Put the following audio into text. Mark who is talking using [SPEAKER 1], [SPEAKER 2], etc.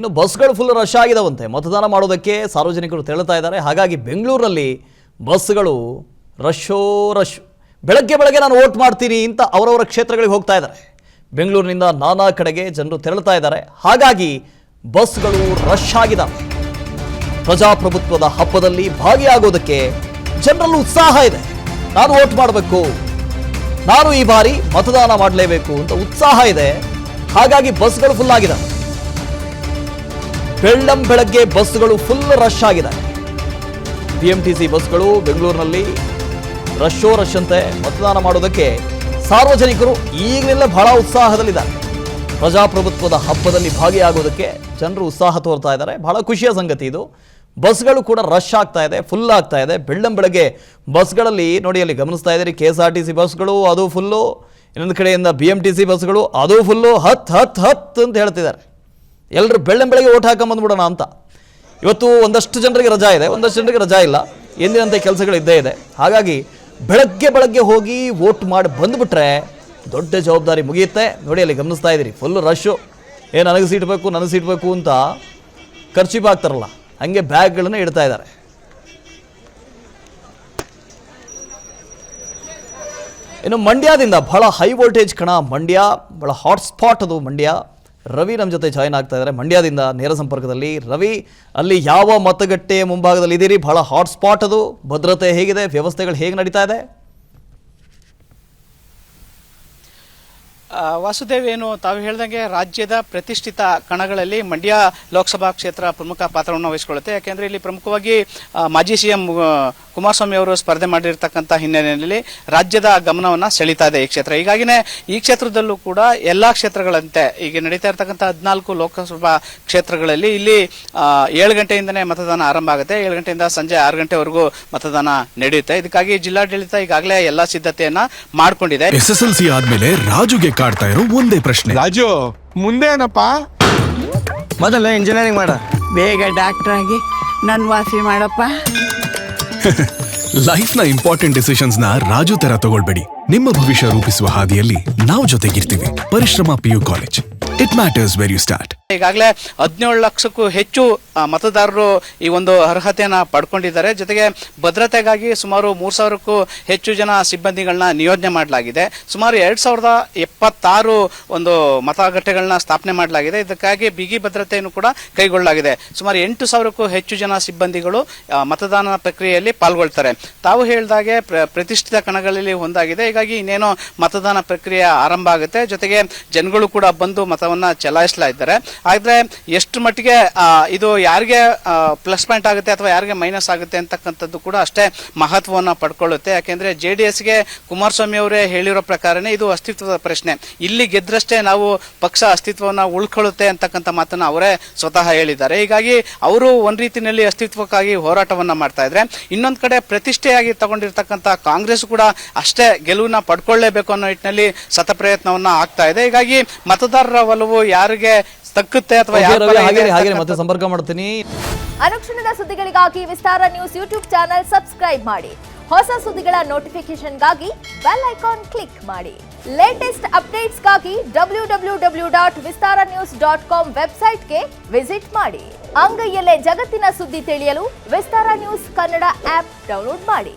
[SPEAKER 1] ಇನ್ನು ಬಸ್ಗಳು full rush ಆಗಿದಾವಂತೆ. ಮತದಾನ ಮಾಡೋದಕ್ಕೆ ಸಾರ್ವಜನಿಕರು ತೆರಳುತ್ತಾ ಇದ್ದಾರೆ. ಹಾಗಾಗಿ ಬೆಂಗಳೂರಲ್ಲಿ ಬಸ್ಗಳು ರಶ್. ಬೆಳಗ್ಗೆ ನಾನು ವೋಟ್ ಮಾಡ್ತೀನಿ ಅಂತ ಅವರವರ ಕ್ಷೇತ್ರಗಳಿಗೆ ಹೋಗ್ತಾ ಇದ್ದಾರೆ. ಬೆಂಗಳೂರಿನಿಂದ ನಾನಾ ಕಡೆಗೆ ಜನರು ತೆರಳುತ್ತಾ ಇದ್ದಾರೆ. ಹಾಗಾಗಿ ಬಸ್ಗಳು ರಶ್ ಆಗಿದ್ದಾವೆ. ಪ್ರಜಾಪ್ರಭುತ್ವದ ಹಬ್ಬದಲ್ಲಿ ಭಾಗಿಯಾಗೋದಕ್ಕೆ ಜನರಲ್ಲೂ ಉತ್ಸಾಹ ಇದೆ. ನಾನು ವೋಟ್ ಮಾಡಬೇಕು, ನಾನು ಈ ಬಾರಿ ಮತದಾನ ಮಾಡಲೇಬೇಕು ಅಂತ ಉತ್ಸಾಹ ಇದೆ. ಹಾಗಾಗಿ ಬಸ್ಗಳು ಫುಲ್ ಆಗಿದ್ದಾವೆ. ಬೆಳಗ್ಗೆ ಬಸ್ಗಳು ಫುಲ್ ರಶ್ ಆಗಿದೆ. BMTC ಬಸ್ಗಳು ಬೆಂಗಳೂರಿನಲ್ಲಿ ರಶ್ ಅಂತೆ. ಮತದಾನ ಮಾಡೋದಕ್ಕೆ ಸಾರ್ವಜನಿಕರು ಈಗಲೇ ಬಹಳ ಉತ್ಸಾಹದಲ್ಲಿದ್ದಾರೆ. ಪ್ರಜಾಪ್ರಭುತ್ವದ ಹಬ್ಬದಲ್ಲಿ ಭಾಗಿಯಾಗೋದಕ್ಕೆ ಜನರು ಉತ್ಸಾಹ ತೋರ್ತಾ ಇದ್ದಾರೆ. ಬಹಳ ಖುಷಿಯ ಸಂಗತಿ ಇದು. ಬಸ್ಗಳು ಕೂಡ ರಶ್ ಆಗ್ತಾ ಇದೆ, ಫುಲ್ ಆಗ್ತಾ ಇದೆ. ಬೆಳಗ್ಗೆ ಬಸ್ಗಳಲ್ಲಿ ನೋಡಿ, ಅಲ್ಲಿ ಗಮನಿಸ್ತಾ ಇದ್ದೀರಿ, KSRTC ಬಸ್ಗಳು ಅದು ಫುಲ್ಲು, ಇನ್ನೊಂದು ಕಡೆಯಿಂದ BMTC ಬಸ್ಗಳು ಅದು ಫುಲ್ಲು. ಹತ್ ಅಂತ ಹೇಳ್ತಿದ್ದಾರೆ. ಎಲ್ಲರೂ ಬೆಳಗ್ಗೆ ಓಟ್ ಹಾಕೊಂಬಂದ್ಬಿಡೋಣ ಅಂತ. ಇವತ್ತು ಒಂದಷ್ಟು ಜನರಿಗೆ ರಜಾ ಇದೆ, ಒಂದಷ್ಟು ಜನರಿಗೆ ರಜಾ ಇಲ್ಲ. ಎಂದಿನಂತೆ ಕೆಲಸಗಳು ಇದ್ದೇ ಇದೆ. ಹಾಗಾಗಿ ಬೆಳಗ್ಗೆ ಹೋಗಿ ವೋಟ್ ಮಾಡಿ ಬಂದುಬಿಟ್ರೆ ದೊಡ್ಡ ಜವಾಬ್ದಾರಿ ಮುಗಿಯುತ್ತೆ. ನೋಡಿ, ಅಲ್ಲಿ ಗಮನಿಸ್ತಾ ಇದ್ದೀರಿ, ಫುಲ್ಲು ರಶ್ಶು. ನನಗೆ ಸೀಟ್ ಬೇಕು ಅಂತ ಖರ್ಚಿಪ್ ಆಗ್ತಾರಲ್ಲ, ಹಂಗೆ ಬ್ಯಾಗ್ಗಳನ್ನು ಇಡ್ತಾ ಇದ್ದಾರೆ. ಇನ್ನು ಮಂಡ್ಯದಿಂದ ಬಹಳ ಹೈ ವೋಲ್ಟೇಜ್ ಕಣ. ಮಂಡ್ಯ ಬಹಳ ಹಾಟ್ಸ್ಪಾಟ್ ಅದು. ಮಂಡ್ಯ ರವಿ ನಮ್ಮ ಜೊತೆ ಜಾಯ್ನ್ ಆಗ್ತಾ ಇದ್ದಾರೆ ಮಂಡ್ಯದಿಂದ ನೇರ ಸಂಪರ್ಕದಲ್ಲಿ. ರವಿ, ಅಲ್ಲಿ ಯಾವ ಮತಗಟ್ಟೆ ಮುಂಭಾಗದಲ್ಲಿ ಇದ್ದೀರಿ? ಬಹಳ ಹಾಟ್ಸ್ಪಾಟ್ ಅದು. ಭದ್ರತೆ ಹೇಗಿದೆ? ವ್ಯವಸ್ಥೆಗಳು ಹೇಗೆ ನಡೀತಾ ಇದೆ?
[SPEAKER 2] ವಾಸುದೇವ್, ಏನು ತಾವು ಹೇಳ್ದಂಗೆ ರಾಜ್ಯದ ಪ್ರತಿಷ್ಠಿತ ಕಣಗಳಲ್ಲಿ ಮಂಡ್ಯ ಲೋಕಸಭಾ ಕ್ಷೇತ್ರ ಪ್ರಮುಖ ಪಾತ್ರವನ್ನು ವಹಿಸಿಕೊಳ್ಳುತ್ತೆ. ಯಾಕೆಂದರೆ ಇಲ್ಲಿ ಪ್ರಮುಖವಾಗಿ ಮಾಜಿ CM ಕುಮಾರಸ್ವಾಮಿ ಅವರು ಸ್ಪರ್ಧೆ ಮಾಡಿರ್ತಕ್ಕಂಥ ಹಿನ್ನೆಲೆಯಲ್ಲಿ ರಾಜ್ಯದ ಗಮನವನ್ನು ಸೆಳೀತಾ ಇದೆ ಈ ಕ್ಷೇತ್ರ. ಹೀಗಾಗಿನೇ ಈ ಕ್ಷೇತ್ರದಲ್ಲೂ ಕೂಡ ಎಲ್ಲ ಕ್ಷೇತ್ರಗಳಂತೆ ಈಗ ನಡೀತಾ ಇರತಕ್ಕಂಥ 14 ಲೋಕಸಭಾ ಕ್ಷೇತ್ರಗಳಲ್ಲಿ ಇಲ್ಲಿ 7 ಗಂಟೆಯಿಂದನೇ ಮತದಾನ ಆರಂಭ ಆಗುತ್ತೆ. 7 ಗಂಟೆಯಿಂದ ಸಂಜೆ 6 ಗಂಟೆವರೆಗೂ ಮತದಾನ ನಡೆಯುತ್ತೆ. ಇದಕ್ಕಾಗಿ ಜಿಲ್ಲಾಡಳಿತ ಈಗಾಗಲೇ ಎಲ್ಲ ಸಿದ್ಧತೆಯನ್ನ ಮಾಡಿಕೊಂಡಿದೆ.
[SPEAKER 3] SSLC ಆದ್ಮೇಲೆ ರಾಜುಗೆ ಕಾಡ್ತಾ ಇರೋ ಒಂದೇ ಪ್ರಶ್ನೆ,
[SPEAKER 4] ರಾಜು ಮುಂದೆ ಏನಪ್ಪ?
[SPEAKER 5] ಮೊದಲ ಇಂಜಿನಿಯರಿಂಗ್ ಮಾಡ,
[SPEAKER 6] ಬೇಗ ಡಾಕ್ಟರ್ ಆಗಿ ನನ್ ವಾಸಿ ಮಾಡಪ್ಪ.
[SPEAKER 3] ಲೈಫ್ ನ ಇಂಪಾರ್ಟೆಂಟ್ ಡಿಸಿಷನ್ಸ್ ನ ರಾಜು ತರ ತಗೊಳ್ಬೇಡಿ. ನಿಮ್ಮ ಭವಿಷ್ಯ ರೂಪಿಸುವ ಹಾದಿಯಲ್ಲಿ ನಾವು ಜೊತೆಗಿರ್ತೀವಿ. Parishrama PU college, it matters where you start.
[SPEAKER 2] ಈಗಾಗಲೇ 17 ಲಕ್ಷಕ್ಕೂ ಹೆಚ್ಚು ಮತದಾರರು ಈ ಒಂದು ಅರ್ಹತೆಯನ್ನ ಪಡ್ಕೊಂಡಿದ್ದಾರೆ. ಜೊತೆಗೆ ಭದ್ರತೆಗಾಗಿ ಸುಮಾರು 3000ಕ್ಕೂ ಹೆಚ್ಚು ಜನ ಸಿಬ್ಬಂದಿಗಳನ್ನ ನಿಯೋಜನೆ ಮಾಡಲಾಗಿದೆ. ಸುಮಾರು 2076 ಒಂದು ಮತಗಟ್ಟೆಗಳನ್ನ ಸ್ಥಾಪನೆ ಮಾಡಲಾಗಿದೆ. ಇದಕ್ಕಾಗಿ ಬಿಗಿ ಭದ್ರತೆಯನ್ನು ಕೂಡ ಕೈಗೊಳ್ಳಲಾಗಿದೆ. ಸುಮಾರು 8000ಕ್ಕೂ ಹೆಚ್ಚು ಜನ ಸಿಬ್ಬಂದಿಗಳು ಮತದಾನ ಪ್ರಕ್ರಿಯೆಯಲ್ಲಿ ಪಾಲ್ಗೊಳ್ತಾರೆ. ತಾವು ಹೇಳಿದಾಗೆ ಪ್ರತಿಷ್ಠಿತ ಕಣಗಳಲ್ಲಿ ಒಂದಾಗಿದೆ. ಹೀಗಾಗಿ ಇನ್ನೇನೋ ಮತದಾನ ಪ್ರಕ್ರಿಯೆ ಆರಂಭ ಆಗುತ್ತೆ. ಜೊತೆಗೆ ಜನಗಳು ಕೂಡ ಬಂದು ಮತವನ್ನ ಚಲಾಯಿಸ್ತಾ ಇದ್ದಾರೆ. ಆದ್ರೆ ಎಷ್ಟು ಮಟ್ಟಿಗೆ ಇದು ಯಾರಿಗೆ ಪ್ಲಸ್ ಪಾಯಿಂಟ್ ಆಗುತ್ತೆ ಅಥವಾ ಯಾರಿಗೆ ಮೈನಸ್ ಆಗುತ್ತೆ ಅಂತಕ್ಕಂಥದ್ದು ಕೂಡ ಅಷ್ಟೇ ಮಹತ್ವವನ್ನ ಪಡ್ಕೊಳ್ಳುತ್ತೆ. ಯಾಕೆಂದ್ರೆ JDSಗೆ ಕುಮಾರಸ್ವಾಮಿ ಅವರೇ ಹೇಳಿರೋ ಪ್ರಕಾರನೇ ಇದು ಅಸ್ತಿತ್ವದ ಪ್ರಶ್ನೆ. ಇಲ್ಲಿ ಗೆದ್ರಷ್ಟೇ ನಾವು ಪಕ್ಷ ಅಸ್ತಿತ್ವವನ್ನ ಉಳ್ಕೊಳ್ಳುತ್ತೆ ಅಂತಕ್ಕಂಥ ಮಾತನ್ನ ಅವರೇ ಸ್ವತಃ ಹೇಳಿದ್ದಾರೆ. ಹೀಗಾಗಿ ಅವರು ಒಂದ್ ರೀತಿಯಲ್ಲಿ ಅಸ್ತಿತ್ವಕ್ಕಾಗಿ ಹೋರಾಟವನ್ನ ಮಾಡ್ತಾ ಇದ್ರೆ, ಇನ್ನೊಂದ್ ಕಡೆ ಪ್ರತಿಷ್ಠೆಯಾಗಿ ತಗೊಂಡಿರ್ತಕ್ಕಂಥ ಕಾಂಗ್ರೆಸ್ ಕೂಡ ಅಷ್ಟೇ ಗೆಲುವನ್ನ ಪಡ್ಕೊಳ್ಳೇಬೇಕು ಅನ್ನೋ ನಿಟ್ಟಿನಲ್ಲಿ ಸತ ಪ್ರಯತ್ನವನ್ನ ಆಗ್ತಾ ಇದೆ. ಹೀಗಾಗಿ ಮತದಾರರ ಒಲವು ಯಾರಿಗೆ ತಕ್ಕುತ್ತೆ ಅಥವಾ
[SPEAKER 1] ಹಾಗೆ ಮತ್ತೆ ಸಂಪರ್ಕ ಮಾಡ್ತೀನಿ.
[SPEAKER 7] ಅನುಕ್ಷಣದ ಸುದ್ದಿಗಳಿಗಾಗಿ ವಿಸ್ತಾರ ನ್ಯೂಸ್ ಯೂಟ್ಯೂಬ್ ಚಾನೆಲ್ ಸಬ್ಸ್ಕ್ರೈಬ್ ಮಾಡಿ. ಹೊಸ ಸುದ್ದಿಗಳ ನೋಟಿಫಿಕೇಶನ್ಗಾಗಿ ಬೆಲ್ ಐಕಾನ್ ಕ್ಲಿಕ್ ಮಾಡಿ. ಲೇಟೆಸ್ಟ್ ಅಪ್ಡೇಟ್ಸ್ಗಾಗಿ www.vistaranews.com ವೆಬ್ಸೈಟ್ಗೆ ವಿಸಿಟ್ ಮಾಡಿ. ಅಂಗೈಯಲ್ಲೇ ಜಗತ್ತಿನ ಸುದ್ದಿ ತಿಳಿಯಲು ವಿಸ್ತಾರ ನ್ಯೂಸ್ ಕನ್ನಡ ಆಪ್ ಡೌನ್ಲೋಡ್ ಮಾಡಿ.